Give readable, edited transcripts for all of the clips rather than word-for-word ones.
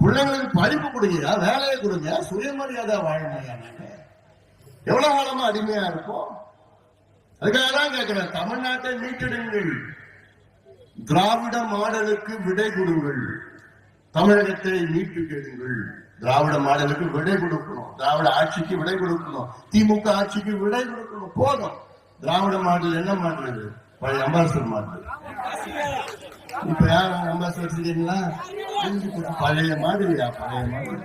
பிள்ளைங்களுக்கு படிப்பு கொடுங்க, வேலையை கொடுங்க, சுயமரியாதை வாழணும். எவ்வளவு காலமா அடிமையா இருக்கும்? அதுக்காக தான் கேட்கிறேன், தமிழ்நாட்டை மீட்டெடுங்கள், திராவிட மாடலுக்கு விடை கொடுங்கள், தமிழகத்தை மீட்டு கேடுங்கள். திராவிட மாடலுக்கு விடை கொடுக்கணும், திராவிட ஆட்சிக்கு விடை கொடுக்கணும், திமுக ஆட்சிக்கு விடை கொடுக்கணும். போதும். திராவிட மாடல் என்ன மாடல்? பழைய அம்பாசடர் மாடல். இப்ப யார் அம்பாசடர் வச்சிருக்கீங்களா? பழைய மாடலியா? பழைய மாடல்.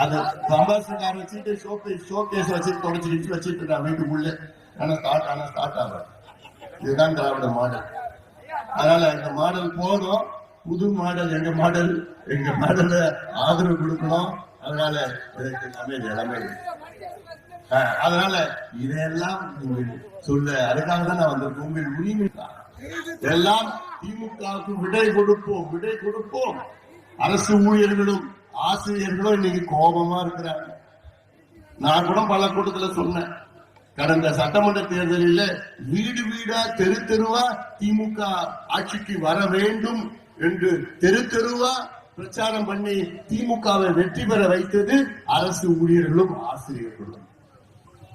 அந்த அம்பாசடர் வச்சுட்டு ஷோகேஸ் வச்சு தொடச்சிக்கிட்டு வச்சுட்டு இருக்கா வீட்டுக்குள்ள. ஆனா ஸ்டார்ட் ஆக. இதுதான் திராவிட மாடல். அதனால இந்த மாடல் போதும். புது மாடல், எங்க மாடல் ஆதரவு கொடுக்கணும். அதனால எல்லாமே அதனால இதையெல்லாம் சொல்ல, அதுக்காக தான் நான் வந்திருக்கேன். உங்கள் உரிமை எல்லாம் திமுகவுக்கு விடை கொடுப்போம். அரசு ஊழியர்களும் ஆசிரியர்களும் இன்னைக்கு கோபமா இருக்கிறாங்க. நான் கூட பல கூட்டத்துல சொன்னேன், கடந்த சட்டமன்ற தேர்தலில் வீடு வீடா தெருவா திமுக ஆட்சிக்கு வர வேண்டும் என்று தெருவா பிரச்சாரம் பண்ணி திமுகவை வெற்றி பெற வைத்தது அரசு ஊழியர்களும் ஆசிரியர்களும்.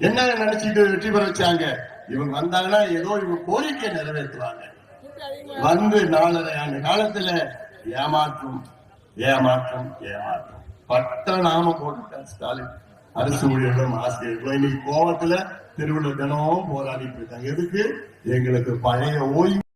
என்ன நினைச்சிட்டு வெற்றி பெற வச்சாங்க? இவங்க வந்தாங்கன்னா ஏதோ இவங்க கோரிக்கை நிறைவேற்றுவாங்க. வந்து 4.5 ஆண்டு காலத்துல ஏமாற்றம் பட்ட நாம போட்டுட்டார் ஸ்டாலின். அரசு ஊழியர்களும் ஆசிரியர்களும் இன்னைக்கு கோவத்துல தெருவில் தினமும் போராடிட்டு இருக்காங்க. எதுக்கு? எங்களுக்கு பழைய ஓய்வு